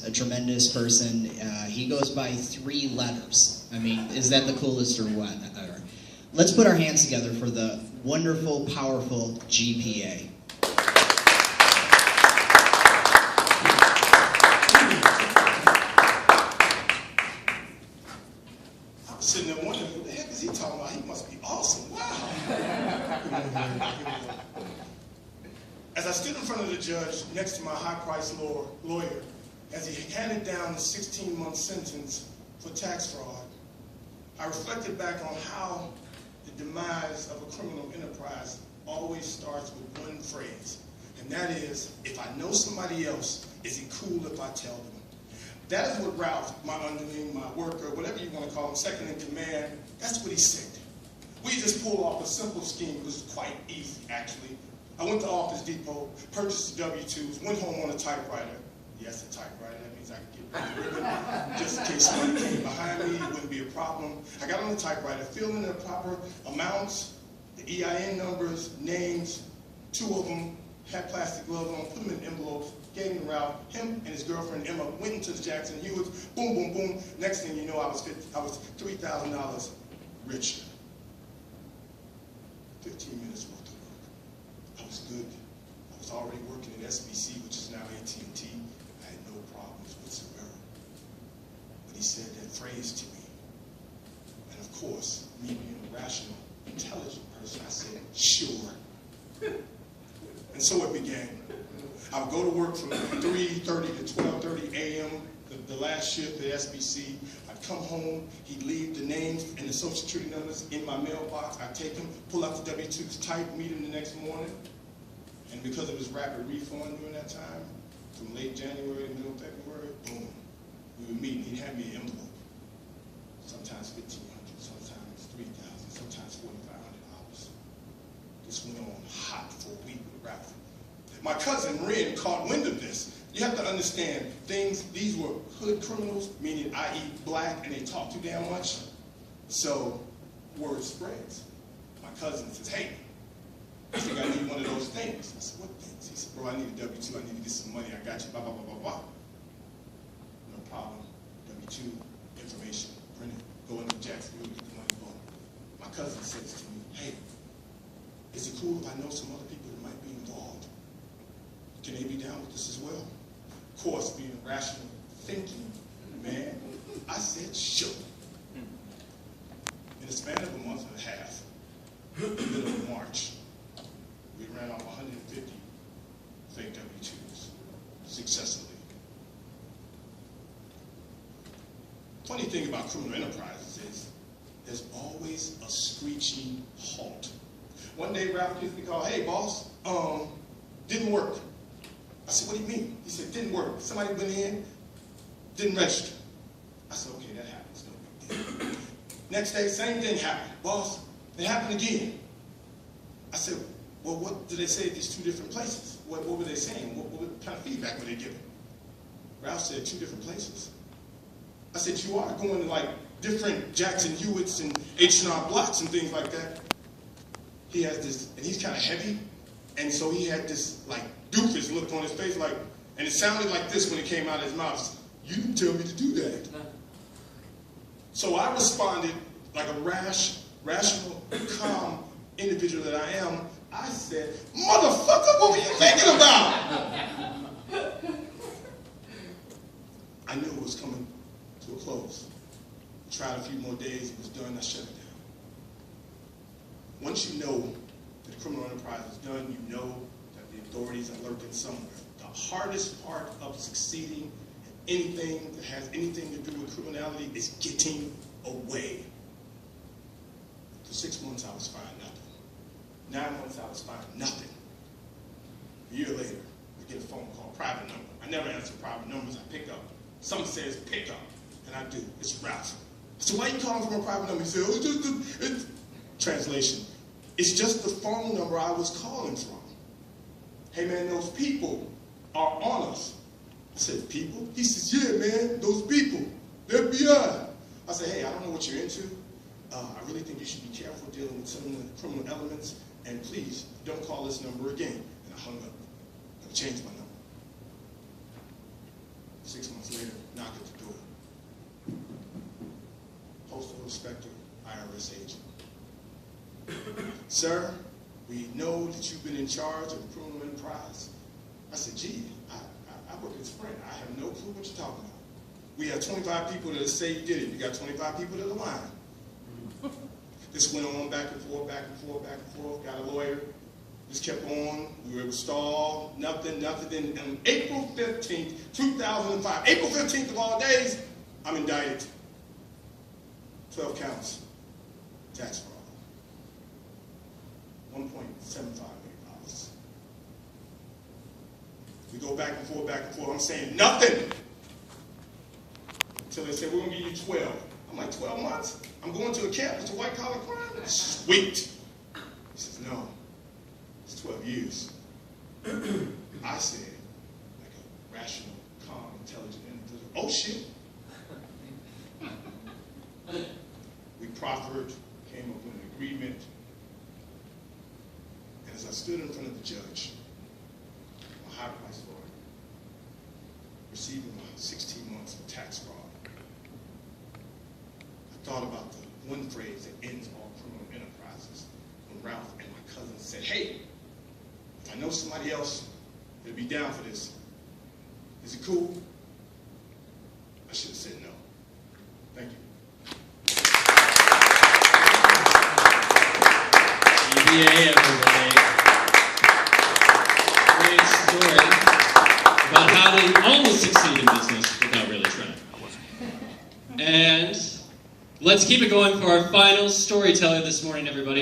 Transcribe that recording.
A tremendous person. He goes by 3 letters. I mean, is that the coolest or what? Let's put our hands together for the wonderful, powerful G.P.A. I'm sitting there wondering, what the heck is he talking about? He must be awesome. Wow. As I stood in front of the judge next to my high-priced lawyer, as he handed down the 16-month sentence for tax fraud, I reflected back on how the demise of a criminal enterprise always starts with one phrase, and that is, if I know somebody else, is it cool if I tell them? That is what Ralph, my underling, my worker, whatever you want to call him, second in command, that's what he said. We just pulled off a simple scheme. It was quite easy, actually. I went to Office Depot, purchased the W-2s, went home on a typewriter. Yes, a typewriter, that means I can get rid of it. Just in case somebody came behind me, it wouldn't be a problem. I got on the typewriter, filled in the proper amounts, the EIN numbers, names, 2 of them had plastic gloves on, put them in envelopes, gave them to Ralph. Him and his girlfriend Emma went into the Jackson Hewitts, boom, boom, boom. Next thing you know, I was $3,000 richer. 15 minutes worth of work. I was good. I was already working at SBC, which is now AT&T. I had no problems whatsoever. But he said that phrase to me. And of course, me being a rational, intelligent person, I said, sure. And so it began. I would go to work from 3:30 to 12:30 a.m., the last shift at SBC. I'd come home, he'd leave the names and the social security numbers in my mailbox. I'd take them, pull out the W-2s, type, meet him the next morning. And because of his rapid refund during that time, from late January to middle February, boom, we would meet and he'd hand me an envelope. Sometimes $1,500, sometimes $3,000, sometimes $4,500. This went on hot for a week with Ralph. My cousin Ren caught wind of this. You have to understand, these were hood criminals, meaning i.e. black, and they talk too damn much. So word spreads. My cousin says, hey, I think I need one of those things. I said, what things? He said, bro, I need a W-2, I need to get some money, I got you, blah, blah, blah, blah, blah. No problem. W-2, information, print it, go into Jacksonville, get the money, boom. My cousin says to me, hey, is it cool if I know some other people that might be involved? Can they be down with this as well? Of course, being rational thinking, man, I said, sure. In the span of a month and a half, in the middle of March, we ran off 150 fake W-2s successfully. Funny thing about criminal enterprises is there's always a screeching halt. One day Ralph gives me a call, hey boss, didn't work. I said, what do you mean? He said, didn't work. Somebody went in, didn't register. I said, okay, that happens, no big deal. Next day, same thing happened. Boss, it happened again. I said, well, what did they say at these 2 different places? What were they saying? What kind of feedback were they giving? Ralph said 2 different places. I said, you are going to like different Jackson Hewitts and H&R Blocks and things like that. He has this, and he's kind of heavy, and so he had this like doofus look on his face, like, and it sounded like this when it came out of his mouth. You didn't tell me to do that. So I responded like a rational, calm individual that I am. I said, motherfucker, what were you thinking about? I knew it was coming to a close. Tried a few more days, it was done, I shut it down. Once you know that the criminal enterprise is done, you know that the authorities are lurking somewhere. The hardest part of succeeding in anything that has anything to do with criminality is getting away. For 6 months, I was finding nothing. 9 months, I was finding nothing. A year later, I get a phone call, private number. I never answer private numbers, I pick up. Someone says, pick up, and I do. It's Ralph. So why are you calling from a private number? He said, oh, it's translation. It's just the phone number I was calling from. Hey man, those people are on us. I said, people? He says, yeah man, those people, the FBI. I said, hey, I don't know what you're into. I really think you should be careful dealing with some of the criminal elements, and please, don't call this number again. And I hung up. I changed my number. 6 months later, knock at the door. Postal inspector, IRS agent. Sir, we know that you've been in charge of a criminal enterprise. I said, gee, I work at Sprint. I have no clue what you're talking about. We have 25 people that say you did it. You got 25 people that are lying. This went on back and forth, back and forth, back and forth. Got a lawyer. This kept on. We were stalled. Nothing. Then on April 15th, 2005, April 15th of all days, I'm indicted. 12 counts. Tax fraud. $1.75 million. We go back and forth, back and forth. I'm saying nothing. Until they say, we're going to give you 12. I'm like, 12 months? I'm going to a camp. It's a white-collar crime? Sweet. He says, no. It's 12 years. I said, like a rational, calm, intelligent individual, oh, shit. We proffered, came up with an agreement. And as I stood in front of the judge, a high-priced lawyer, receiving 16 months of tax fraud, I thought about the one phrase that ends all criminal enterprises when Ralph and my cousin said, hey, if I know somebody else that'd be down for this, is it cool? I should have said no. Thank you. G.P.A. everybody. Great story about how they almost succeed in business without really trying. And let's keep it going for our final storyteller this morning, everybody.